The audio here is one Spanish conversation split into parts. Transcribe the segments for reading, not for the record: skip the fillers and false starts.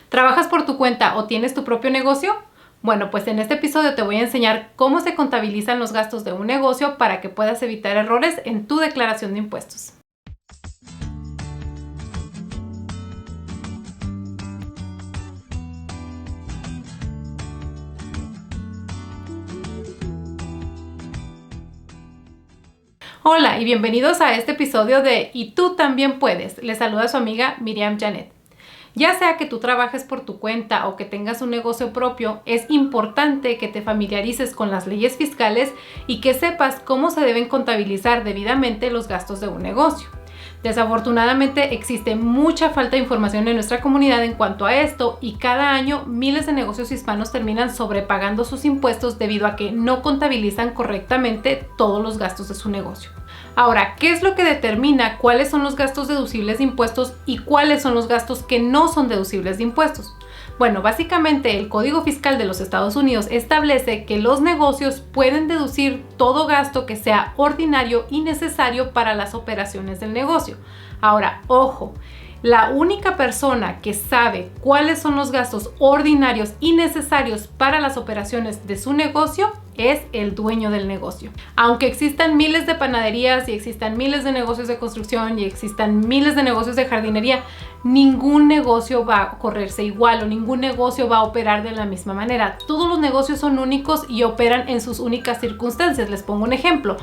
¿Trabajas por tu cuenta o tienes tu propio negocio? Bueno, pues en este episodio te voy a enseñar cómo se contabilizan los gastos de un negocio para que puedas evitar errores en tu declaración de impuestos. Hola y bienvenidos a este episodio de Y tú también puedes. Les saluda su amiga Miriam Janet. Ya sea que tú trabajes por tu cuenta o que tengas un negocio propio, es importante que te familiarices con las leyes fiscales y que sepas cómo se deben contabilizar debidamente los gastos de un negocio. Desafortunadamente existe mucha falta de información en nuestra comunidad en cuanto a esto y cada año miles de negocios hispanos terminan sobrepagando sus impuestos debido a que no contabilizan correctamente todos los gastos de su negocio. Ahora, ¿qué es lo que determina cuáles son los gastos deducibles de impuestos y cuáles son los gastos que no son deducibles de impuestos? Bueno, básicamente el Código Fiscal de los Estados Unidos establece que los negocios pueden deducir todo gasto que sea ordinario y necesario para las operaciones del negocio. Ahora, ojo, la única persona que sabe cuáles son los gastos ordinarios y necesarios para las operaciones de su negocio es el dueño del negocio. Aunque existan miles de panaderías y existan miles de negocios de construcción y existan miles de negocios de jardinería, ningún negocio va a correrse igual o ningún negocio va a operar de la misma manera. Todos los negocios son únicos y operan en sus únicas circunstancias. Les pongo un ejemplo.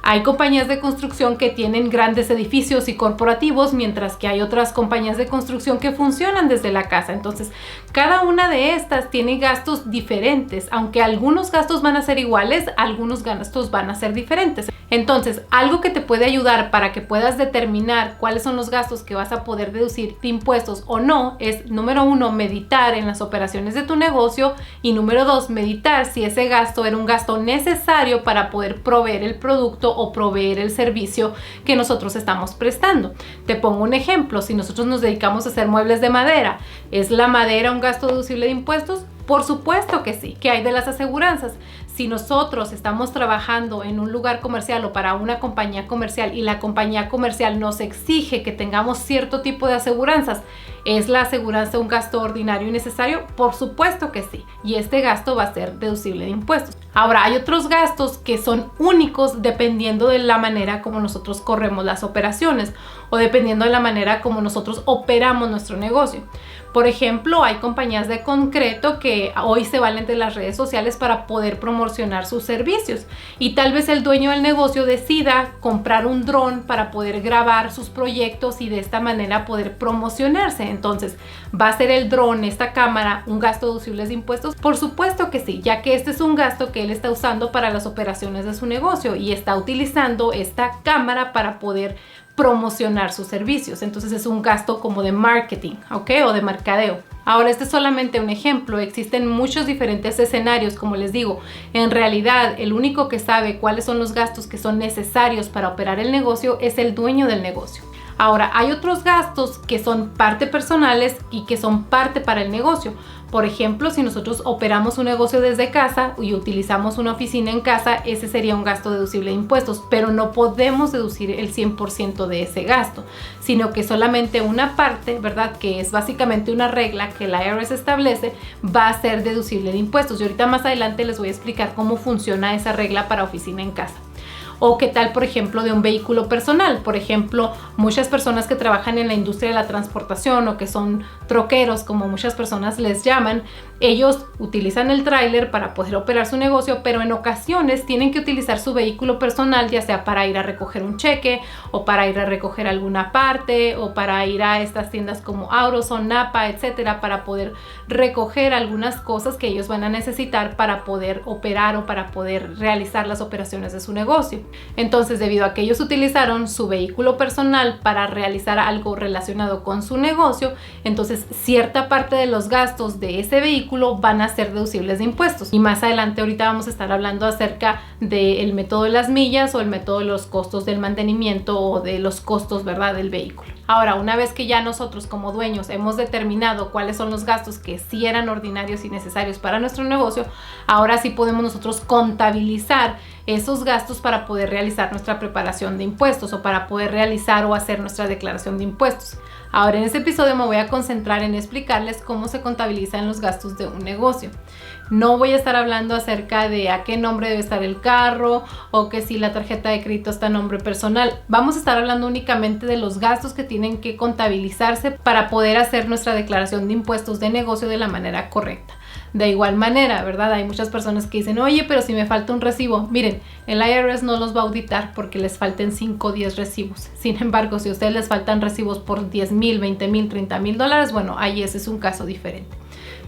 Hay compañías de construcción que tienen grandes edificios y corporativos, mientras que hay otras compañías de construcción que funcionan desde la casa. Entonces, cada una de estas tiene gastos diferentes. Aunque algunos gastos van a ser iguales, algunos gastos van a ser diferentes. Entonces, algo que te puede ayudar para que puedas determinar cuáles son los gastos que vas a poder deducir de impuestos o no es, número 1, meditar en las operaciones de tu negocio y número 2, meditar si ese gasto era un gasto necesario para poder proveer el producto o proveer el servicio que nosotros estamos prestando. Te pongo un ejemplo, si nosotros nos dedicamos a hacer muebles de madera, ¿es la madera un gasto deducible de impuestos? Por supuesto que sí. ¿Qué hay de las aseguranzas? Si nosotros estamos trabajando en un lugar comercial o para una compañía comercial y la compañía comercial nos exige que tengamos cierto tipo de aseguranzas, ¿es la aseguranza un gasto ordinario y necesario? Por supuesto que sí. Y este gasto va a ser deducible de impuestos. Ahora, hay otros gastos que son únicos dependiendo de la manera como nosotros corremos las operaciones o dependiendo de la manera como nosotros operamos nuestro negocio. Por ejemplo, hay compañías de concreto que hoy se valen de las redes sociales para poder promocionar sus servicios y tal vez el dueño del negocio decida comprar un dron para poder grabar sus proyectos y de esta manera poder promocionarse. Entonces, ¿va a ser el dron, esta cámara, un gasto deducible de impuestos? Por supuesto que sí, ya que este es un gasto que él está usando para las operaciones de su negocio y está utilizando esta cámara para poder promocionar sus servicios. Entonces es un gasto como de marketing, ¿ok? O de mercadeo. Ahora, este es solamente un ejemplo. Existen muchos diferentes escenarios, como les digo. En realidad, el único que sabe cuáles son los gastos que son necesarios para operar el negocio es el dueño del negocio. Ahora, hay otros gastos que son parte personales y que son parte para el negocio. Por ejemplo, si nosotros operamos un negocio desde casa y utilizamos una oficina en casa, ese sería un gasto deducible de impuestos, pero no podemos deducir el 100% de ese gasto, sino que solamente una parte, ¿verdad? Que es básicamente una regla que la IRS establece, va a ser deducible de impuestos. Y ahorita más adelante les voy a explicar cómo funciona esa regla para oficina en casa. O qué tal, por ejemplo, de un vehículo personal. Por ejemplo, muchas personas que trabajan en la industria de la transportación o que son troqueros, como muchas personas les llaman, ellos utilizan el tráiler para poder operar su negocio, pero en ocasiones tienen que utilizar su vehículo personal, ya sea para ir a recoger un cheque o para ir a recoger alguna parte o para ir a estas tiendas como AutoZone, Napa, etcétera, para poder recoger algunas cosas que ellos van a necesitar para poder operar o para poder realizar las operaciones de su negocio. Entonces, debido a que ellos utilizaron su vehículo personal para realizar algo relacionado con su negocio, entonces cierta parte de los gastos de ese vehículo van a ser deducibles de impuestos. Y más adelante ahorita vamos a estar hablando acerca del método de las millas o el método de los costos del mantenimiento o de los costos, ¿verdad?, del vehículo. Ahora, una vez que ya nosotros como dueños hemos determinado cuáles son los gastos que sí eran ordinarios y necesarios para nuestro negocio, ahora sí podemos nosotros contabilizar esos gastos para poder realizar nuestra preparación de impuestos o para poder realizar o hacer nuestra declaración de impuestos. Ahora en este episodio me voy a concentrar en explicarles cómo se contabilizan los gastos de un negocio. No voy a estar hablando acerca de a qué nombre debe estar el carro o que si la tarjeta de crédito está a nombre personal. Vamos a estar hablando únicamente de los gastos que tienen que contabilizarse para poder hacer nuestra declaración de impuestos de negocio de la manera correcta. De igual manera, ¿verdad? Hay muchas personas que dicen, oye, pero si me falta un recibo. Miren, el IRS no los va a auditar porque les falten 5 o 10 recibos. Sin embargo, si a ustedes les faltan recibos por 10,000, 20,000, 30,000 dólares, bueno, ahí ese es un caso diferente.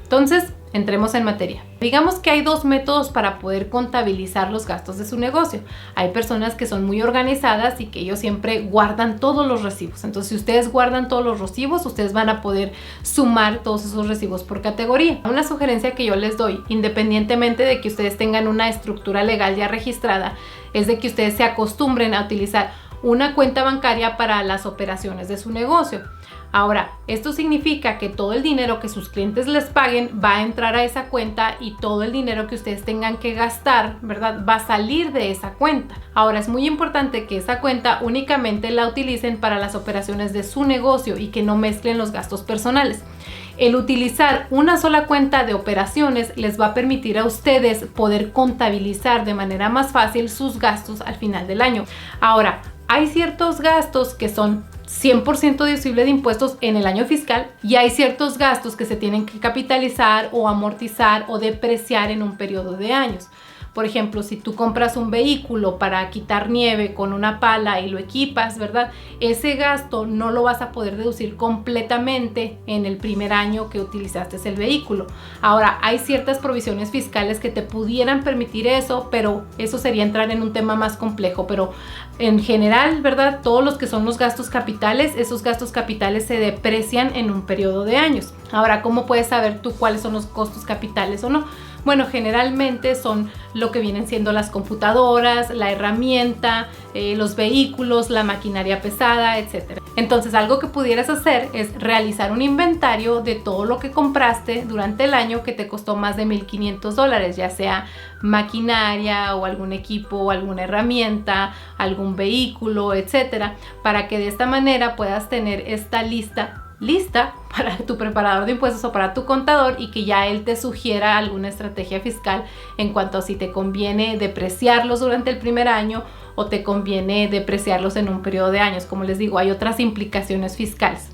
Entonces, entremos en materia. Digamos que hay dos métodos para poder contabilizar los gastos de su negocio. Hay personas que son muy organizadas y que ellos siempre guardan todos los recibos. Entonces, si ustedes guardan todos los recibos, ustedes van a poder sumar todos esos recibos por categoría. Una sugerencia que yo les doy, independientemente de que ustedes tengan una estructura legal ya registrada, es de que ustedes se acostumbren a utilizar una cuenta bancaria para las operaciones de su negocio. Ahora, esto significa que todo el dinero que sus clientes les paguen va a entrar a esa cuenta y todo el dinero que ustedes tengan que gastar, ¿verdad?, va a salir de esa cuenta. Ahora, es muy importante que esa cuenta únicamente la utilicen para las operaciones de su negocio y que no mezclen los gastos personales. El utilizar una sola cuenta de operaciones les va a permitir a ustedes poder contabilizar de manera más fácil sus gastos al final del año. Ahora, hay ciertos gastos que son 100% deducible de impuestos en el año fiscal y hay ciertos gastos que se tienen que capitalizar o amortizar o depreciar en un periodo de años. Por ejemplo, si tú compras un vehículo para quitar nieve con una pala y lo equipas, ¿verdad? Ese gasto no lo vas a poder deducir completamente en el primer año que utilizaste el vehículo. Ahora, hay ciertas provisiones fiscales que te pudieran permitir eso, pero eso sería entrar en un tema más complejo. Pero en general, ¿verdad? Todos los que son los gastos capitales, esos gastos capitales se deprecian en un periodo de años. Ahora, ¿cómo puedes saber tú cuáles son los costos capitales o no? Bueno, generalmente son lo que vienen siendo las computadoras, la herramienta, los vehículos, la maquinaria pesada, etc. Entonces, algo que pudieras hacer es realizar un inventario de todo lo que compraste durante el año que te costó más de $1,500, ya sea maquinaria o algún equipo o alguna herramienta, algún vehículo, etcétera, para que de esta manera puedas tener esta lista para tu preparador de impuestos o para tu contador y que ya él te sugiera alguna estrategia fiscal en cuanto a si te conviene depreciarlos durante el primer año o te conviene depreciarlos en un periodo de años. Como les digo, hay otras implicaciones fiscales.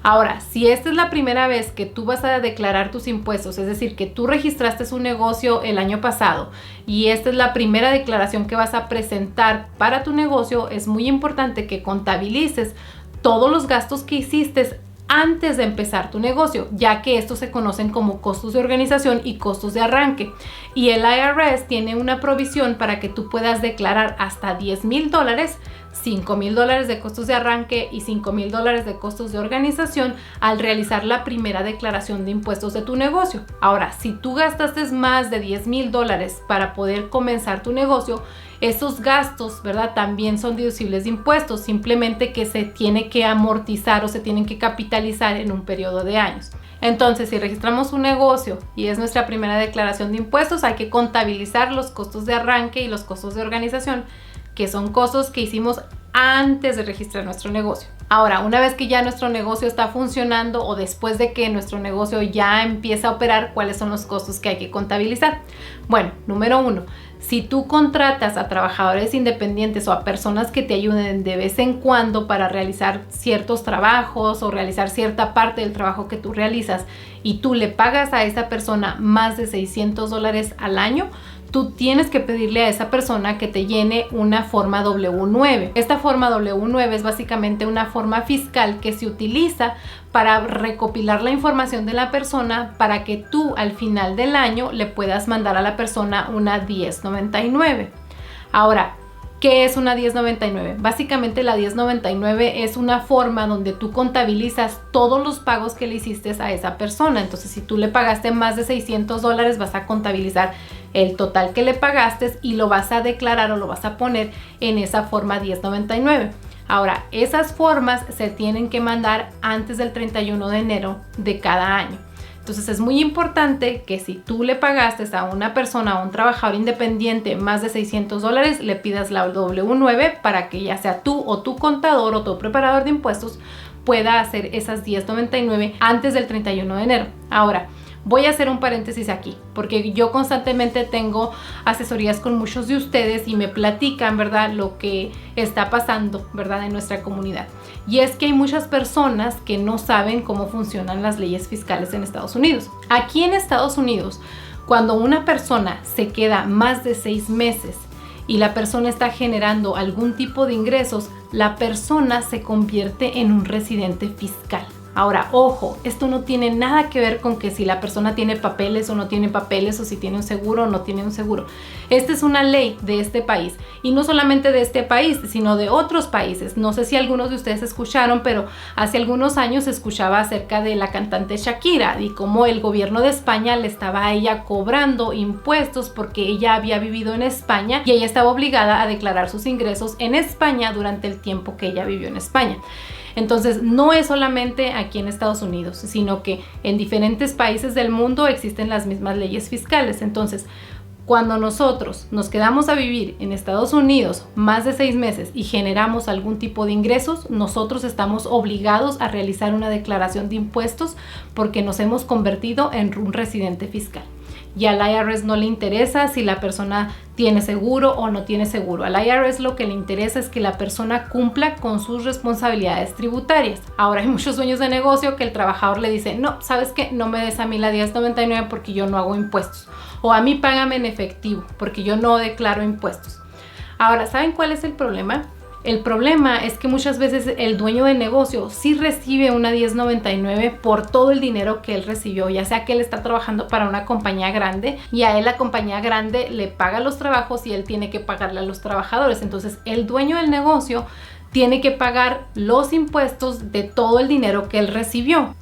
Ahora, si esta es la primera vez que tú vas a declarar tus impuestos, es decir, que tú registraste un negocio el año pasado y esta es la primera declaración que vas a presentar para tu negocio, es muy importante que contabilices todos los gastos que hiciste antes de empezar tu negocio, ya que estos se conocen como costos de organización y costos de arranque. Y el IRS tiene una provisión para que tú puedas declarar hasta $10,000, $5,000 de costos de arranque y $5,000 de costos de organización al realizar la primera declaración de impuestos de tu negocio. Ahora, si tú gastaste más de $10,000 para poder comenzar tu negocio, esos gastos, ¿verdad?, también son deducibles de impuestos, simplemente que se tiene que amortizar o se tienen que capitalizar en un periodo de años. Entonces, si registramos un negocio y es nuestra primera declaración de impuestos, hay que contabilizar los costos de arranque y los costos de organización, que son costos que hicimos antes de registrar nuestro negocio. Ahora, una vez que ya nuestro negocio está funcionando o después de que nuestro negocio ya empieza a operar, ¿cuáles son los costos que hay que contabilizar? Bueno, número 1, si tú contratas a trabajadores independientes o a personas que te ayuden de vez en cuando para realizar ciertos trabajos o realizar cierta parte del trabajo que tú realizas y tú le pagas a esa persona más de $600 al año, tú tienes que pedirle a esa persona que te llene una forma W-9. Esta forma W-9 es básicamente una forma fiscal que se utiliza para recopilar la información de la persona para que tú al final del año le puedas mandar a la persona una 1099. Ahora, ¿qué es una 1099? Básicamente la 1099 es una forma donde tú contabilizas todos los pagos que le hiciste a esa persona. Entonces, si tú le pagaste más de $600, vas a contabilizar el total que le pagaste y lo vas a declarar o lo vas a poner en esa forma 1099. Ahora, esas formas se tienen que mandar antes del 31 de enero de cada año. Entonces es muy importante que si tú le pagaste a una persona, a un trabajador independiente más de $600, le pidas la W-9 para que ya sea tú o tu contador o tu preparador de impuestos pueda hacer esas 1099 antes del 31 de enero. Ahora, voy a hacer un paréntesis aquí, porque yo constantemente tengo asesorías con muchos de ustedes y me platican, ¿verdad?, lo que está pasando, ¿verdad?, en nuestra comunidad. Y es que hay muchas personas que no saben cómo funcionan las leyes fiscales en Estados Unidos. Aquí en Estados Unidos, cuando una persona se queda más de 6 meses y la persona está generando algún tipo de ingresos, la persona se convierte en un residente fiscal. Ahora, ojo, esto no tiene nada que ver con que si la persona tiene papeles o no tiene papeles, o si tiene un seguro o no tiene un seguro. Esta es una ley de este país, y no solamente de este país, sino de otros países. No sé si algunos de ustedes escucharon, pero hace algunos años se escuchaba acerca de la cantante Shakira y cómo el gobierno de España le estaba a ella cobrando impuestos porque ella había vivido en España y ella estaba obligada a declarar sus ingresos en España durante el tiempo que ella vivió en España. Entonces, no es solamente aquí en Estados Unidos, sino que en diferentes países del mundo existen las mismas leyes fiscales. Entonces, cuando nosotros nos quedamos a vivir en Estados Unidos más de 6 meses y generamos algún tipo de ingresos, nosotros estamos obligados a realizar una declaración de impuestos porque nos hemos convertido en un residente fiscal. Y al IRS no le interesa si la persona tiene seguro o no tiene seguro. Al IRS lo que le interesa es que la persona cumpla con sus responsabilidades tributarias. Ahora, hay muchos dueños de negocio que el trabajador le dice, no, ¿sabes qué? No me des a mí la 1099 porque yo no hago impuestos. O a mí págame en efectivo porque yo no declaro impuestos. Ahora, ¿saben cuál es el problema? El problema es que muchas veces el dueño de negocio sí recibe una 1099 por todo el dinero que él recibió, ya sea que él está trabajando para una compañía grande y a él la compañía grande le paga los trabajos y él tiene que pagarle a los trabajadores. Entonces el dueño del negocio tiene que pagar los impuestos de todo el dinero que él recibió.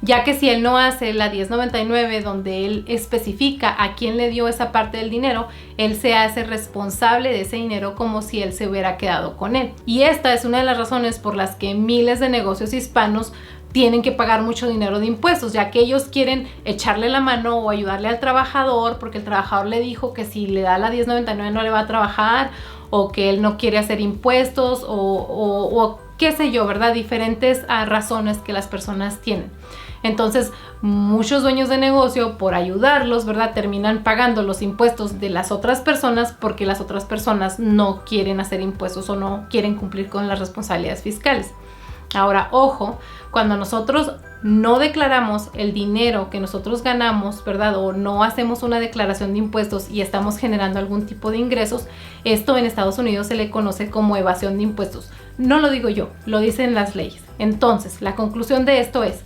Ya que si él no hace la 1099 donde él especifica a quién le dio esa parte del dinero, él se hace responsable de ese dinero como si él se hubiera quedado con él. Y esta es una de las razones por las que miles de negocios hispanos tienen que pagar mucho dinero de impuestos, ya que ellos quieren echarle la mano o ayudarle al trabajador porque el trabajador le dijo que si le da la 1099 no le va a trabajar, o que él no quiere hacer impuestos o qué sé yo, ¿verdad? Diferentes razones que las personas tienen. Entonces, muchos dueños de negocio, por ayudarlos, ¿verdad?, terminan pagando los impuestos de las otras personas porque las otras personas no quieren hacer impuestos o no quieren cumplir con las responsabilidades fiscales. Ahora, ojo, cuando nosotros no declaramos el dinero que nosotros ganamos, ¿verdad?, o no hacemos una declaración de impuestos y estamos generando algún tipo de ingresos, esto en Estados Unidos se le conoce como evasión de impuestos. No lo digo yo, lo dicen las leyes. Entonces, la conclusión de esto es,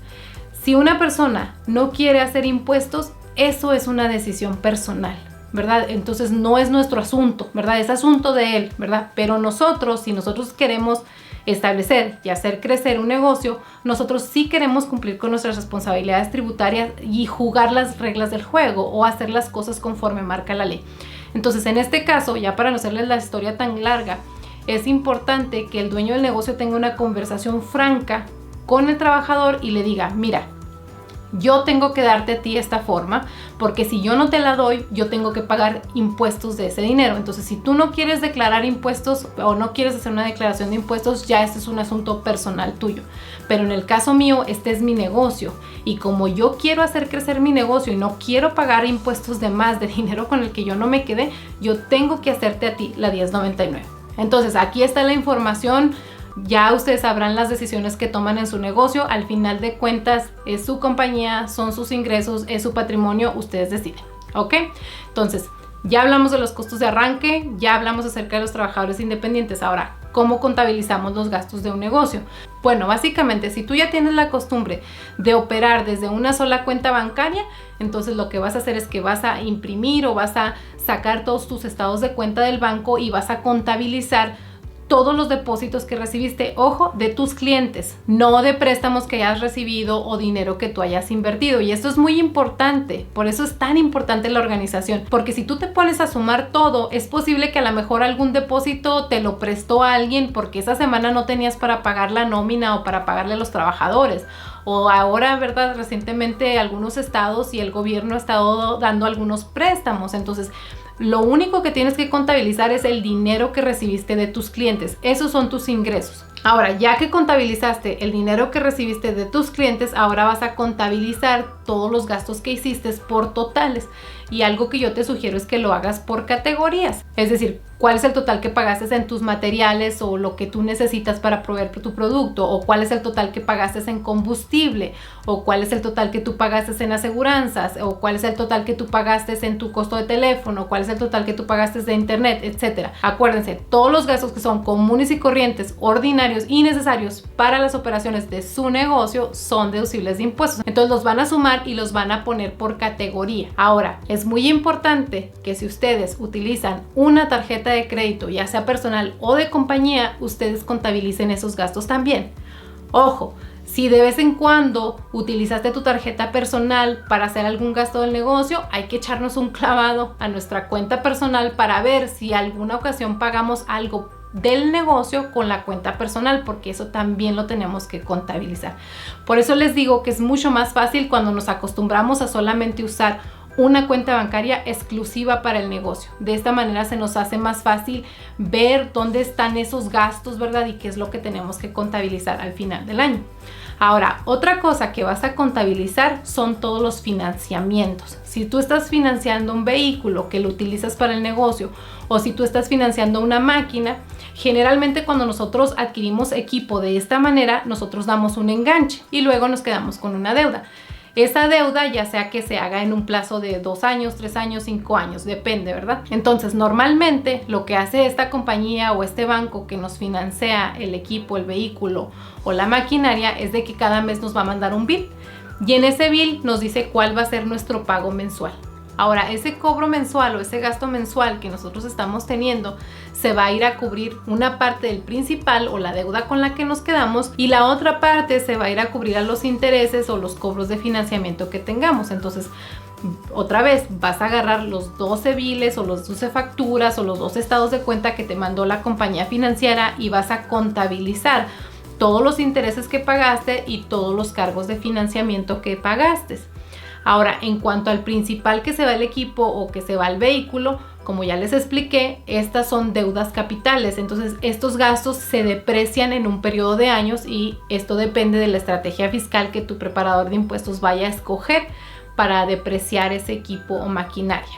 si una persona no quiere hacer impuestos, eso es una decisión personal, ¿verdad? Entonces no es nuestro asunto, ¿verdad? Es asunto de él, ¿verdad? Pero nosotros, si nosotros queremos establecer y hacer crecer un negocio, nosotros sí queremos cumplir con nuestras responsabilidades tributarias y jugar las reglas del juego o hacer las cosas conforme marca la ley. Entonces, en este caso, ya para no hacerles la historia tan larga, es importante que el dueño del negocio tenga una conversación franca con el trabajador y le diga, mira, yo tengo que darte a ti esta forma porque si yo no te la doy, yo tengo que pagar impuestos de ese dinero. Entonces, si tú no quieres declarar impuestos o no quieres hacer una declaración de impuestos, ya este es un asunto personal tuyo. Pero en el caso mío, este es mi negocio y como yo quiero hacer crecer mi negocio y no quiero pagar impuestos de más de dinero con el que yo no me quedé, yo tengo que hacerte a ti la 1099. Entonces, aquí está la información. Ya ustedes sabrán las decisiones que toman en su negocio. Al final de cuentas es su compañía, son sus ingresos, es su patrimonio, ustedes deciden, ¿ok? Entonces, ya hablamos de los costos de arranque, ya hablamos acerca de los trabajadores independientes. Ahora, ¿cómo contabilizamos los gastos de un negocio? Bueno, básicamente, si tú ya tienes la costumbre de operar desde una sola cuenta bancaria, entonces lo que vas a hacer es que vas a imprimir o vas a sacar todos tus estados de cuenta del banco y vas a contabilizar todos los depósitos que recibiste, ojo, de tus clientes, no de préstamos que hayas recibido o dinero que tú hayas invertido. Y esto es muy importante, por eso es tan importante la organización, porque si tú te pones a sumar todo, es posible que a lo mejor algún depósito te lo prestó a alguien porque esa semana no tenías para pagar la nómina o para pagarle a los trabajadores. O ahora, ¿verdad? Recientemente algunos estados y el gobierno ha estado dando algunos préstamos. Entonces, lo único que tienes que contabilizar es el dinero que recibiste de tus clientes. Esos son tus ingresos. Ahora, ya que contabilizaste el dinero que recibiste de tus clientes, ahora vas a contabilizar todos los gastos que hiciste por totales. Y algo que yo te sugiero es que lo hagas por categorías. Es decir, cuál es el total que pagaste en tus materiales o lo que tú necesitas para proveer tu producto, o cuál es el total que pagaste en combustible, o cuál es el total que tú pagaste en aseguranzas, o cuál es el total que tú pagaste en tu costo de teléfono, cuál es el total que tú pagaste de internet, etcétera. Acuérdense, todos los gastos que son comunes y corrientes, ordinarios y necesarios para las operaciones de su negocio son deducibles de impuestos. Entonces los van a sumar y los van a poner por categoría. Ahora, es muy importante que si ustedes utilizan una tarjeta de crédito, ya sea personal o de compañía, ustedes contabilicen esos gastos también. Ojo, si de vez en cuando utilizaste tu tarjeta personal para hacer algún gasto del negocio, hay que echarnos un clavado a nuestra cuenta personal para ver si alguna ocasión pagamos algo del negocio con la cuenta personal, porque eso también lo tenemos que contabilizar. Por eso les digo que es mucho más fácil cuando nos acostumbramos a solamente usar una cuenta bancaria exclusiva para el negocio. De esta manera se nos hace más fácil ver dónde están esos gastos, ¿verdad? Y qué es lo que tenemos que contabilizar al final del año. Ahora, otra cosa que vas a contabilizar son todos los financiamientos. Si tú estás financiando un vehículo que lo utilizas para el negocio, o si tú estás financiando una máquina, generalmente cuando nosotros adquirimos equipo de esta manera, nosotros damos un enganche y luego nos quedamos con una deuda. Esa deuda ya sea que se haga en un plazo de 2 años, 3 años, 5 años, depende, ¿verdad? Entonces, normalmente lo que hace esta compañía o este banco que nos financia el equipo, el vehículo o la maquinaria es de que cada mes nos va a mandar un bill y en ese bill nos dice cuál va a ser nuestro pago mensual. Ahora, ese cobro mensual o ese gasto mensual que nosotros estamos teniendo se va a ir a cubrir una parte del principal o la deuda con la que nos quedamos y la otra parte se va a ir a cubrir a los intereses o los cobros de financiamiento que tengamos. Entonces, otra vez vas a agarrar los 12 biles o los 12 facturas o los 12 estados de cuenta que te mandó la compañía financiera y vas a contabilizar todos los intereses que pagaste y todos los cargos de financiamiento que pagaste. Ahora, en cuanto al principal que se va al equipo o que se va al vehículo, como ya les expliqué, estas son deudas capitales. Entonces, estos gastos se deprecian en un periodo de años y esto depende de la estrategia fiscal que tu preparador de impuestos vaya a escoger para depreciar ese equipo o maquinaria.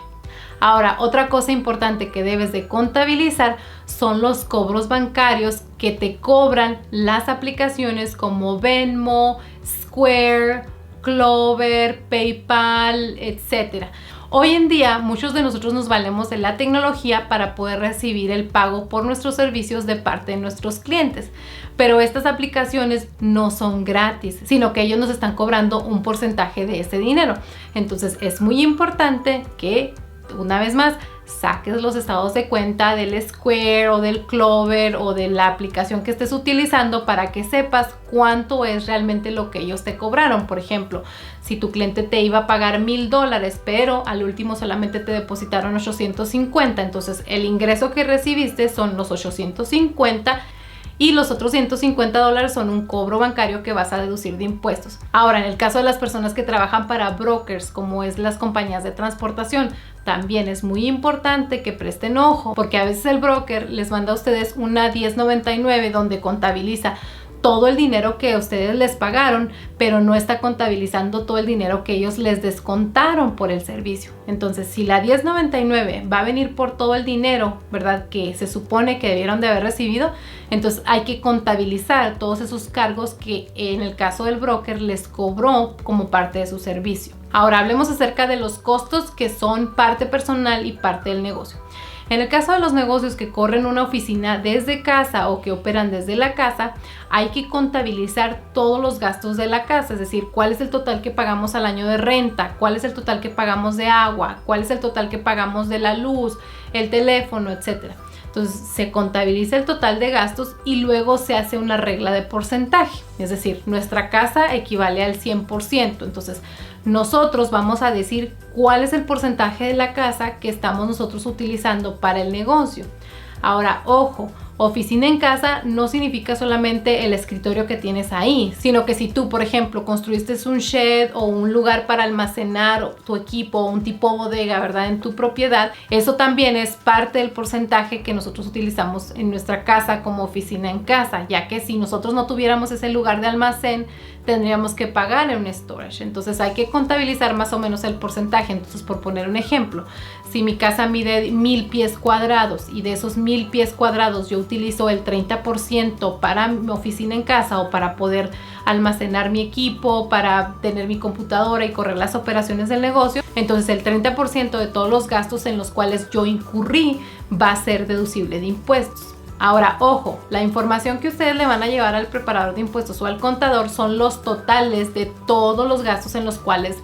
Ahora, otra cosa importante que debes de contabilizar son los cobros bancarios que te cobran las aplicaciones como Venmo, Square, Clover, PayPal, etcétera. Hoy en día muchos de nosotros nos valemos de la tecnología para poder recibir el pago por nuestros servicios de parte de nuestros clientes, pero estas aplicaciones no son gratis, sino que ellos nos están cobrando un porcentaje de ese dinero. Entonces es muy importante que, una vez más, saques los estados de cuenta del Square o del Clover o de la aplicación que estés utilizando para que sepas cuánto es realmente lo que ellos te cobraron. Por ejemplo, si tu cliente te iba a pagar $1,000, pero al último solamente te depositaron 850, entonces el ingreso que recibiste son los 850 y los otros $150 son un cobro bancario que vas a deducir de impuestos. Ahora, en el caso de las personas que trabajan para brokers, como es las compañías de transportación, también es muy importante que presten ojo, porque a veces el broker les manda a ustedes una 1099 donde contabiliza todo el dinero que ustedes les pagaron, pero no está contabilizando todo el dinero que ellos les descontaron por el servicio. Entonces, si la 1099 va a venir por todo el dinero, ¿verdad?, que se supone que debieron de haber recibido, entonces hay que contabilizar todos esos cargos que en el caso del broker les cobró como parte de su servicio. Ahora hablemos acerca de los costos que son parte personal y parte del negocio. En el caso de los negocios que corren una oficina desde casa o que operan desde la casa, hay que contabilizar todos los gastos de la casa, es decir, cuál es el total que pagamos al año de renta, cuál es el total que pagamos de agua, cuál es el total que pagamos de la luz, el teléfono, etcétera. Entonces se contabiliza el total de gastos y luego se hace una regla de porcentaje, es decir, nuestra casa equivale al 100%, entonces nosotros vamos a decir cuál es el porcentaje de la casa que estamos nosotros utilizando para el negocio. Ahora, ojo, Oficina en casa no significa solamente el escritorio que tienes ahí, sino que si tú, por ejemplo, construiste un shed o un lugar para almacenar tu equipo, un tipo bodega, ¿verdad? En tu propiedad, eso también es parte del porcentaje que nosotros utilizamos en nuestra casa como oficina en casa, ya que si nosotros no tuviéramos ese lugar de almacén, tendríamos que pagar en un storage. Entonces hay que contabilizar más o menos el porcentaje. Entonces, por poner un ejemplo, si mi casa mide 1000 pies cuadrados y de esos 1000 pies cuadrados yo utilizo el 30% para mi oficina en casa o para poder almacenar mi equipo, para tener mi computadora y correr las operaciones del negocio, entonces el 30% de todos los gastos en los cuales yo incurrí va a ser deducible de impuestos. Ahora, ojo, la información que ustedes le van a llevar al preparador de impuestos o al contador son los totales de todos los gastos en los cuales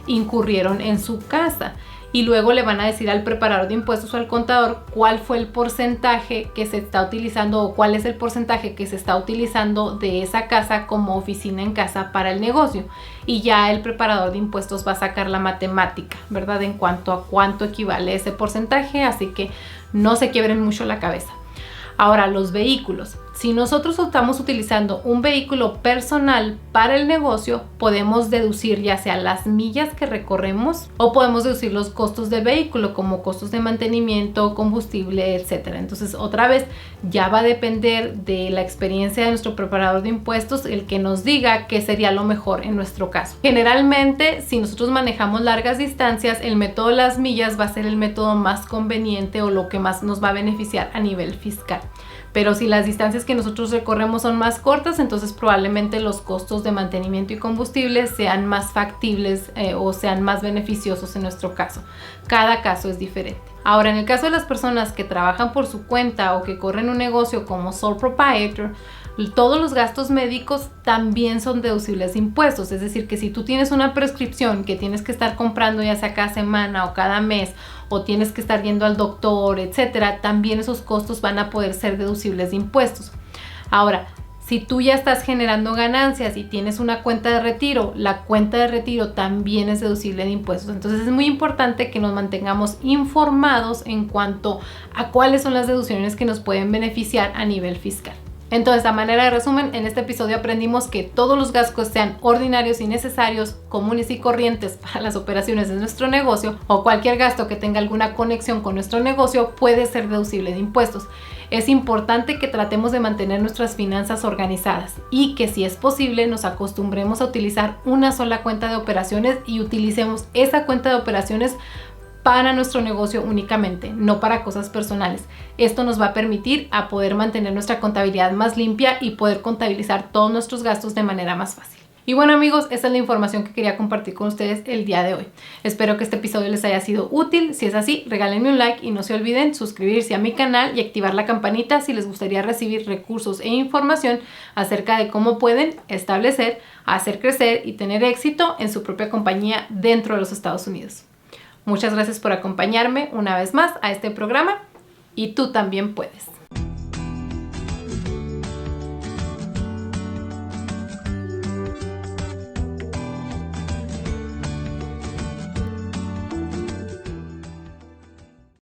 incurrieron en su casa. Y luego le van a decir al preparador de impuestos o al contador cuál fue el porcentaje que se está utilizando o cuál es el porcentaje que se está utilizando de esa casa como oficina en casa para el negocio. Y ya el preparador de impuestos va a sacar la matemática, ¿verdad? En cuanto a cuánto equivale ese porcentaje, así que no se quiebren mucho la cabeza. Ahora, los vehículos. Si nosotros estamos utilizando un vehículo personal para el negocio, podemos deducir ya sea las millas que recorremos o podemos deducir los costos del vehículo como costos de mantenimiento, combustible, etc. Entonces, otra vez, ya va a depender de la experiencia de nuestro preparador de impuestos el que nos diga qué sería lo mejor en nuestro caso. Generalmente, si nosotros manejamos largas distancias, el método de las millas va a ser el método más conveniente o lo que más nos va a beneficiar a nivel fiscal. Pero si las distancias que nosotros recorremos son más cortas, entonces probablemente los costos de mantenimiento y combustible sean más factibles o sean más beneficiosos en nuestro caso. Cada caso es diferente. Ahora, en el caso de las personas que trabajan por su cuenta o que corren un negocio como sole proprietor, todos los gastos médicos también son deducibles de impuestos. Es decir, que si tú tienes una prescripción que tienes que estar comprando ya sea cada semana o cada mes, o tienes que estar yendo al doctor, etcétera, también esos costos van a poder ser deducibles de impuestos. Ahora, si tú ya estás generando ganancias y tienes una cuenta de retiro, la cuenta de retiro también es deducible de impuestos. Entonces es muy importante que nos mantengamos informados en cuanto a cuáles son las deducciones que nos pueden beneficiar a nivel fiscal. Entonces, a manera de resumen, en este episodio aprendimos que todos los gastos sean ordinarios y necesarios, comunes y corrientes para las operaciones de nuestro negocio o cualquier gasto que tenga alguna conexión con nuestro negocio puede ser deducible de impuestos. Es importante que tratemos de mantener nuestras finanzas organizadas y que si es posible nos acostumbremos a utilizar una sola cuenta de operaciones y utilicemos esa cuenta de operaciones para nuestro negocio únicamente, no para cosas personales. Esto nos va a permitir a poder mantener nuestra contabilidad más limpia y poder contabilizar todos nuestros gastos de manera más fácil. Y bueno amigos, esa es la información que quería compartir con ustedes el día de hoy. Espero que este episodio les haya sido útil. Si es así, regálenme un like y no se olviden suscribirse a mi canal y activar la campanita si les gustaría recibir recursos e información acerca de cómo pueden establecer, hacer crecer y tener éxito en su propia compañía dentro de los Estados Unidos. Muchas gracias por acompañarme una vez más a este programa y tú también puedes.